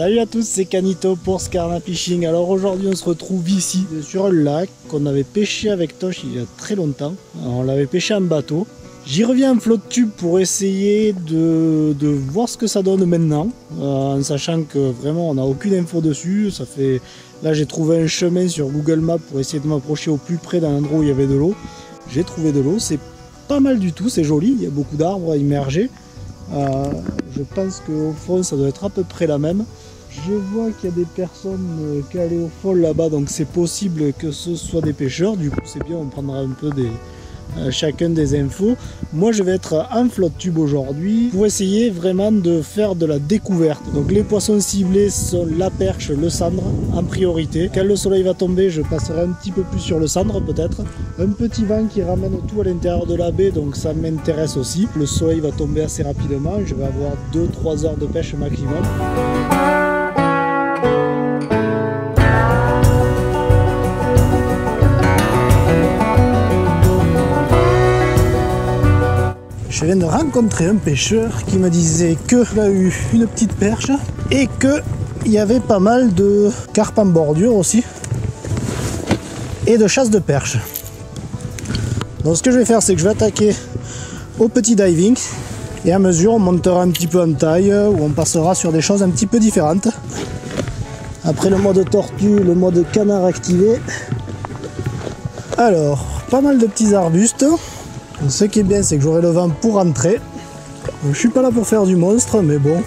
Salut à tous, c'est Canito pour Scarna Fishing. Alors aujourd'hui on se retrouve ici sur un lac qu'on avait pêché avec Tosh il y a très longtemps. Alors, on l'avait pêché en bateau. J'y reviens en flotte tube pour essayer de voir ce que ça donne maintenant, en sachant que vraiment on n'a aucune info dessus. Là j'ai trouvé un chemin sur Google Maps pour essayer de m'approcher au plus près d'un endroit où il y avait de l'eau. J'ai trouvé de l'eau, c'est pas mal du tout, c'est joli, il y a beaucoup d'arbres immergés. Je pense qu'au fond ça doit être à peu près la même. Je vois qu'il y a des personnes calées au fond là-bas, donc c'est possible que ce soit des pêcheurs. Du coup c'est bien, on prendra un peu chacun des infos. Moi je vais être en flotte tube aujourd'hui pour essayer vraiment de faire de la découverte. Donc les poissons ciblés sont la perche, le sandre en priorité. Quand le soleil va tomber, je passerai un petit peu plus sur le sandre peut-être. Un petit vent qui ramène tout à l'intérieur de la baie, donc ça m'intéresse aussi. Le soleil va tomber assez rapidement, je vais avoir 2-3 heures de pêche maximum. Je viens de rencontrer un pêcheur qui me disait qu'il a eu une petite perche et qu'il y avait pas mal de carpes en bordure aussi et de chasse de perche. Donc ce que je vais faire, c'est que je vais attaquer au petit diving et à mesure on montera un petit peu en taille ou on passera sur des choses un petit peu différentes. Après le mode tortue, le mode canard activé. Alors, pas mal de petits arbustes. Ce qui est bien, c'est que j'aurai le vent pour rentrer. Donc, je suis pas là pour faire du monstre, mais bon,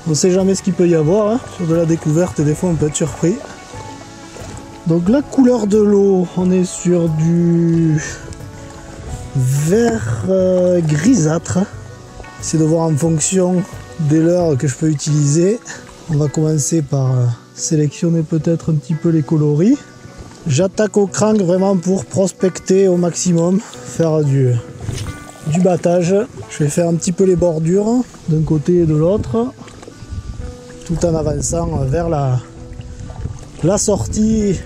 on sait jamais ce qu'il peut y avoir hein. Sur de la découverte, et des fois on peut être surpris. Donc la couleur de l'eau, on est sur du vert grisâtre. C'est de voir en fonction des leurres que je peux utiliser. On va commencer par sélectionner peut-être un petit peu les coloris. J'attaque au crank vraiment pour prospecter au maximum, faire du battage. Je vais faire un petit peu les bordures d'un côté et de l'autre, tout en avançant vers la sortie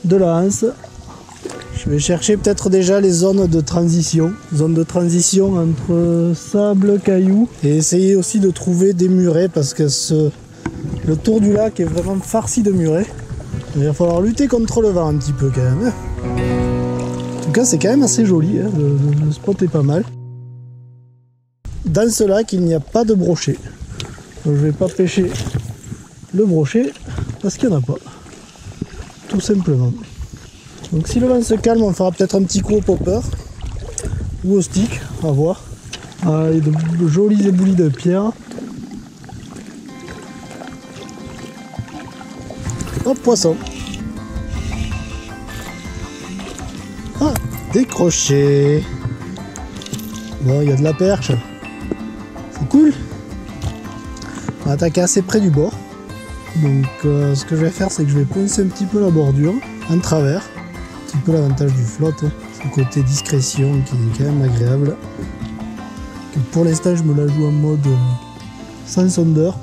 de la anse. Je vais chercher peut-être déjà les zones de transition entre sable, cailloux, et essayer aussi de trouver des murets parce que le tour du lac est vraiment farci de murets. Il va falloir lutter contre le vent un petit peu quand même. En tout cas c'est quand même assez joli, hein. Le spot est pas mal. Dans ce lac il n'y a pas de brochet. Donc je vais pas pêcher le brochet parce qu'il n'y en a pas. Tout simplement. Donc si le vent se calme, on fera peut-être un petit coup au popper ou au stick, à voir. Ah, il y a de jolis éboulis de pierre. Hop, poisson. Ah, décroché. Bon, il y a de la perche. C'est cool. On va attaquer assez près du bord. Donc, ce que je vais faire, c'est que je vais poncer un petit peu la bordure en travers. Un petit peu l'avantage du flotte. Hein. Ce côté discrétion qui est quand même agréable. Que pour l'instant, je me la joue en mode sans sondeur.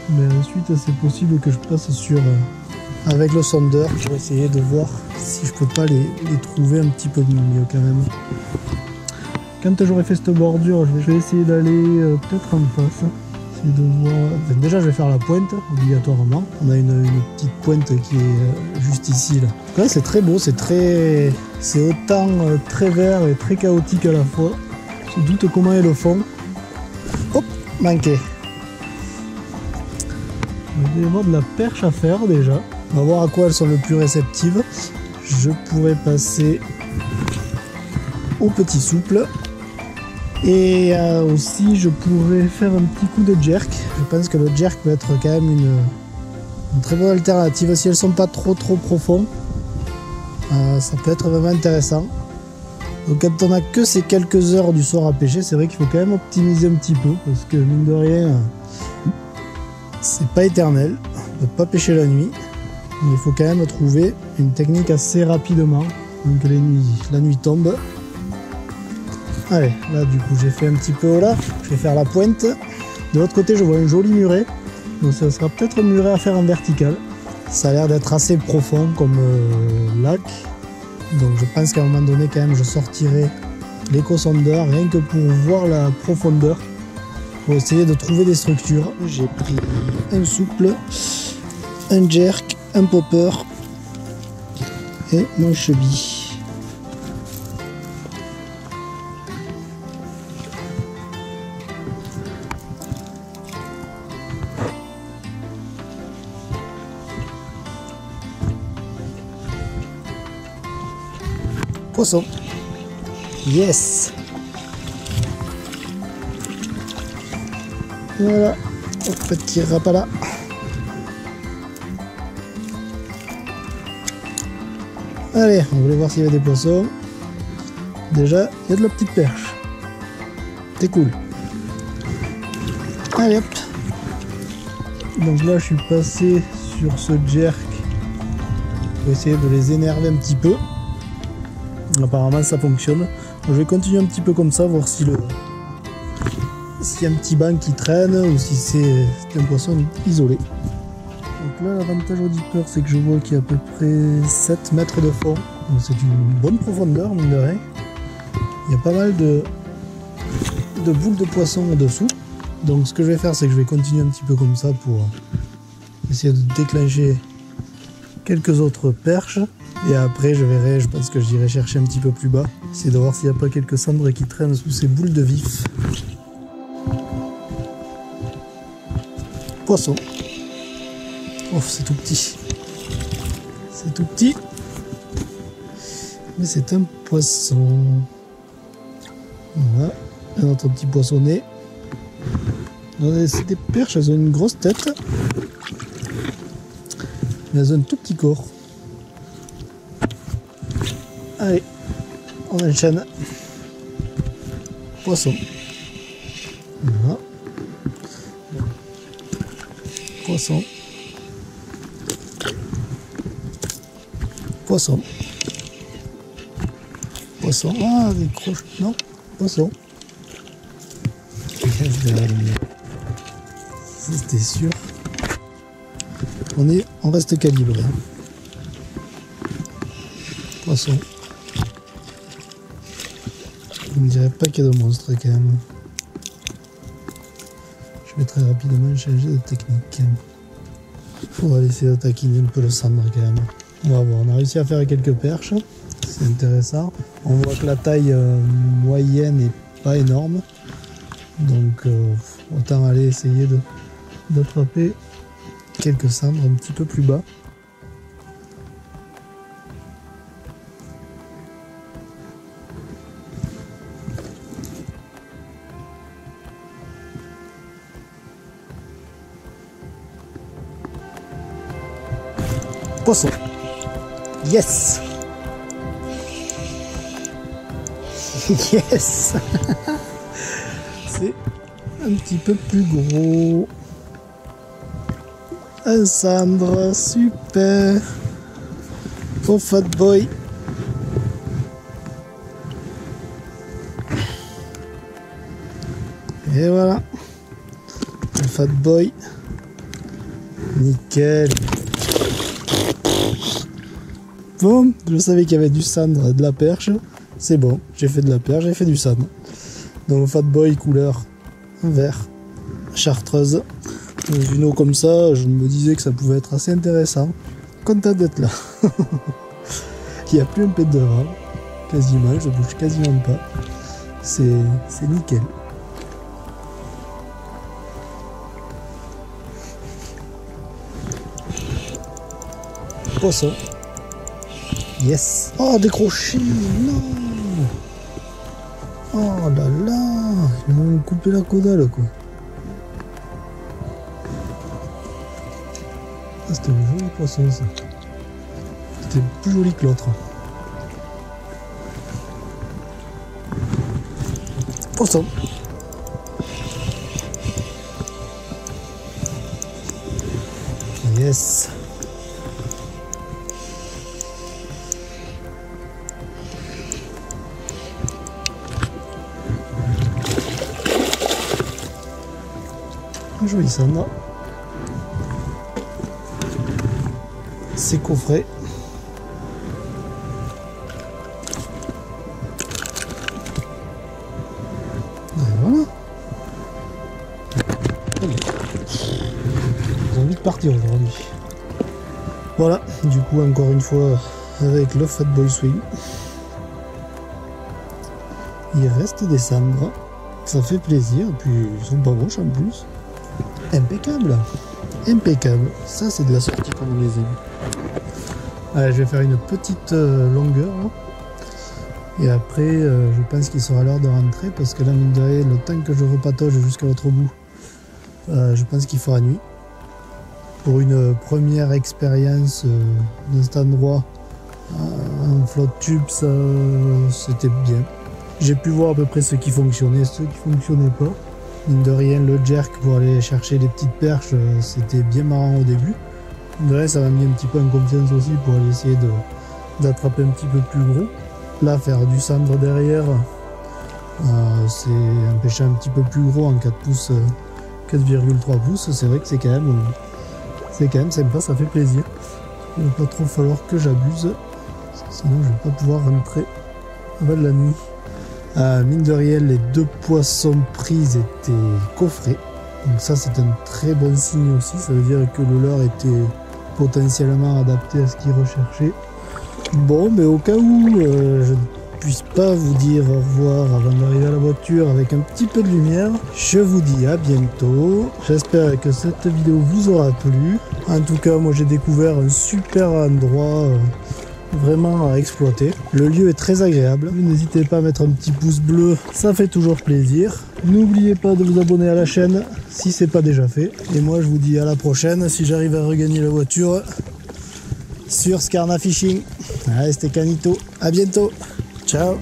Mais ensuite c'est possible que je passe sur avec le sondeur pour essayer de voir si je peux pas les trouver un petit peu mieux quand même. Quand j'aurai fait cette bordure, je vais essayer d'aller peut-être en face. Essayer de voir. Enfin, déjà je vais faire la pointe obligatoirement. On a une petite pointe qui est juste ici là. Là c'est très beau, c'est autant très vert et très chaotique à la fois. Je doute comment est le fond. Hop, manqué. Il va y avoir de la perche à faire déjà. On va voir à quoi elles sont le plus réceptives. Je pourrais passer au petit souple. Et aussi je pourrais faire un petit coup de jerk. Je pense que le jerk peut être quand même une très bonne alternative. Si elles sont pas trop profondes, ça peut être vraiment intéressant. Donc quand on a que ces quelques heures du soir à pêcher, c'est vrai qu'il faut quand même optimiser un petit peu. Parce que mine de rien, c'est pas éternel, on ne peut pas pêcher la nuit, mais il faut quand même trouver une technique assez rapidement. Donc la nuit tombe. Allez, là du coup j'ai fait un petit peu au large, je vais faire la pointe. De l'autre côté je vois un joli muret, donc ça sera peut-être un muret à faire en vertical. Ça a l'air d'être assez profond comme lac, donc je pense qu'à un moment donné quand même je sortirai l'éco-sondeur rien que pour voir la profondeur. Pour essayer de trouver des structures. J'ai pris un souple, un jerk, un popper et mon chubby. Poisson. Yes. Voilà. Petit rapala. Allez, on voulait voir s'il y avait des poissons. Déjà, il y a de la petite perche. C'est cool. Allez hop. Donc là, je suis passé sur ce jerk pour essayer de les énerver un petit peu. Apparemment, ça fonctionne. Je vais continuer un petit peu comme ça, voir si s'il y a un petit banc qui traîne ou si c'est un poisson isolé. Donc là, l'avantage au dipper, c'est que je vois qu'il y a à peu près 7 mètres de fond. Donc c'est une bonne profondeur, mine de rien. Il y a pas mal de boules de poisson au-dessous. Donc ce que je vais faire, c'est que je vais continuer un petit peu comme ça pour essayer de déclencher quelques autres perches. Et après, je verrai, je pense que j'irai chercher un petit peu plus bas. Essayer de voir s'il n'y a pas quelques cendres qui traînent sous ces boules de vif. Poisson. Oh, c'est tout petit. C'est tout petit. Mais c'est un poisson. Voilà. Un autre petit poissonnet. C'est des perches, elles ont une grosse tête. Mais elles ont un tout petit corps. Allez, on enchaîne. Poisson. Voilà. Poisson. Poisson. Poisson. Ah, des croches. Non, poisson. C'était sûr. On reste calibré. Poisson. Je ne dirais pas qu'il y a de monstres quand même. Je vais très rapidement changer de technique. Il faudra laisser taquiner un peu le cendre quand même. On va voir, on a réussi à faire quelques perches. C'est intéressant. On voit que la taille moyenne n'est pas énorme. Donc autant aller essayer d'attraper quelques cendres un petit peu plus bas. Poisson. Yes. Yes. C'est un petit peu plus gros. Un cendre, super. Bon fat boy. Et voilà. Le fat boy. Nickel. Bon, je savais qu'il y avait du cendre et de la perche. C'est bon, j'ai fait de la perche, j'ai fait du cendre. Donc fat boy couleur vert, chartreuse. Dans une eau comme ça, je me disais que ça pouvait être assez intéressant. Content d'être là. Il n'y a plus un pet de rat, quasiment, je bouge quasiment pas. C'est nickel. Poisson. Yes. Oh, décroché. Non. Oh là là. Ils m'ont coupé la caudale, quoi. Ah, c'était un joli poisson, ça. C'était plus joli que l'autre. Poisson. Yes. Un joli cendre. C'est coffret. Et voilà. partir aujourd'hui. Voilà, du coup encore une fois avec le Fat Boy Swing. Il reste des sambres, ça fait plaisir, puis ils sont pas moches en plus. Impeccable, impeccable, ça c'est de la sortie comme on les aime. Allez, je vais faire une petite longueur là. Et après je pense qu'il sera l'heure de rentrer parce que là mine de rien, le temps que je repatauge jusqu'à l'autre bout, je pense qu'il fera nuit. Pour une première expérience dans cet endroit en flotte tube, ça c'était bien. J'ai pu voir à peu près ce qui fonctionnait, ce qui fonctionnait pas. Mine de rien, le jerk pour aller chercher les petites perches, c'était bien marrant au début. Mine de rien, ça m'a mis un petit peu en confiance aussi pour aller essayer d'attraper un petit peu plus gros. Là, faire du sambre derrière, c'est un pêcher un petit peu plus gros en 4 pouces, 4,3 pouces. C'est vrai que c'est quand même sympa, ça fait plaisir. Il ne va pas trop falloir que j'abuse, sinon je vais pas pouvoir rentrer avant la nuit. Mine de rien, les 2 poissons pris étaient coffrés, donc ça c'est un très bon signe aussi. Ça veut dire que le leurre était potentiellement adapté à ce qu'il recherchait. Bon, mais au cas où je ne puisse pas vous dire au revoir avant d'arriver à la voiture avec un petit peu de lumière, je vous dis à bientôt. J'espère que cette vidéo vous aura plu. En tout cas, moi j'ai découvert un super endroit vraiment à exploiter. Le lieu est très agréable. N'hésitez pas à mettre un petit pouce bleu, ça fait toujours plaisir. N'oubliez pas de vous abonner à la chaîne si c'est pas déjà fait. Et moi je vous dis à la prochaine si j'arrive à regagner la voiture sur Skarna Fishing. Allez, c'était Canito, à bientôt, ciao.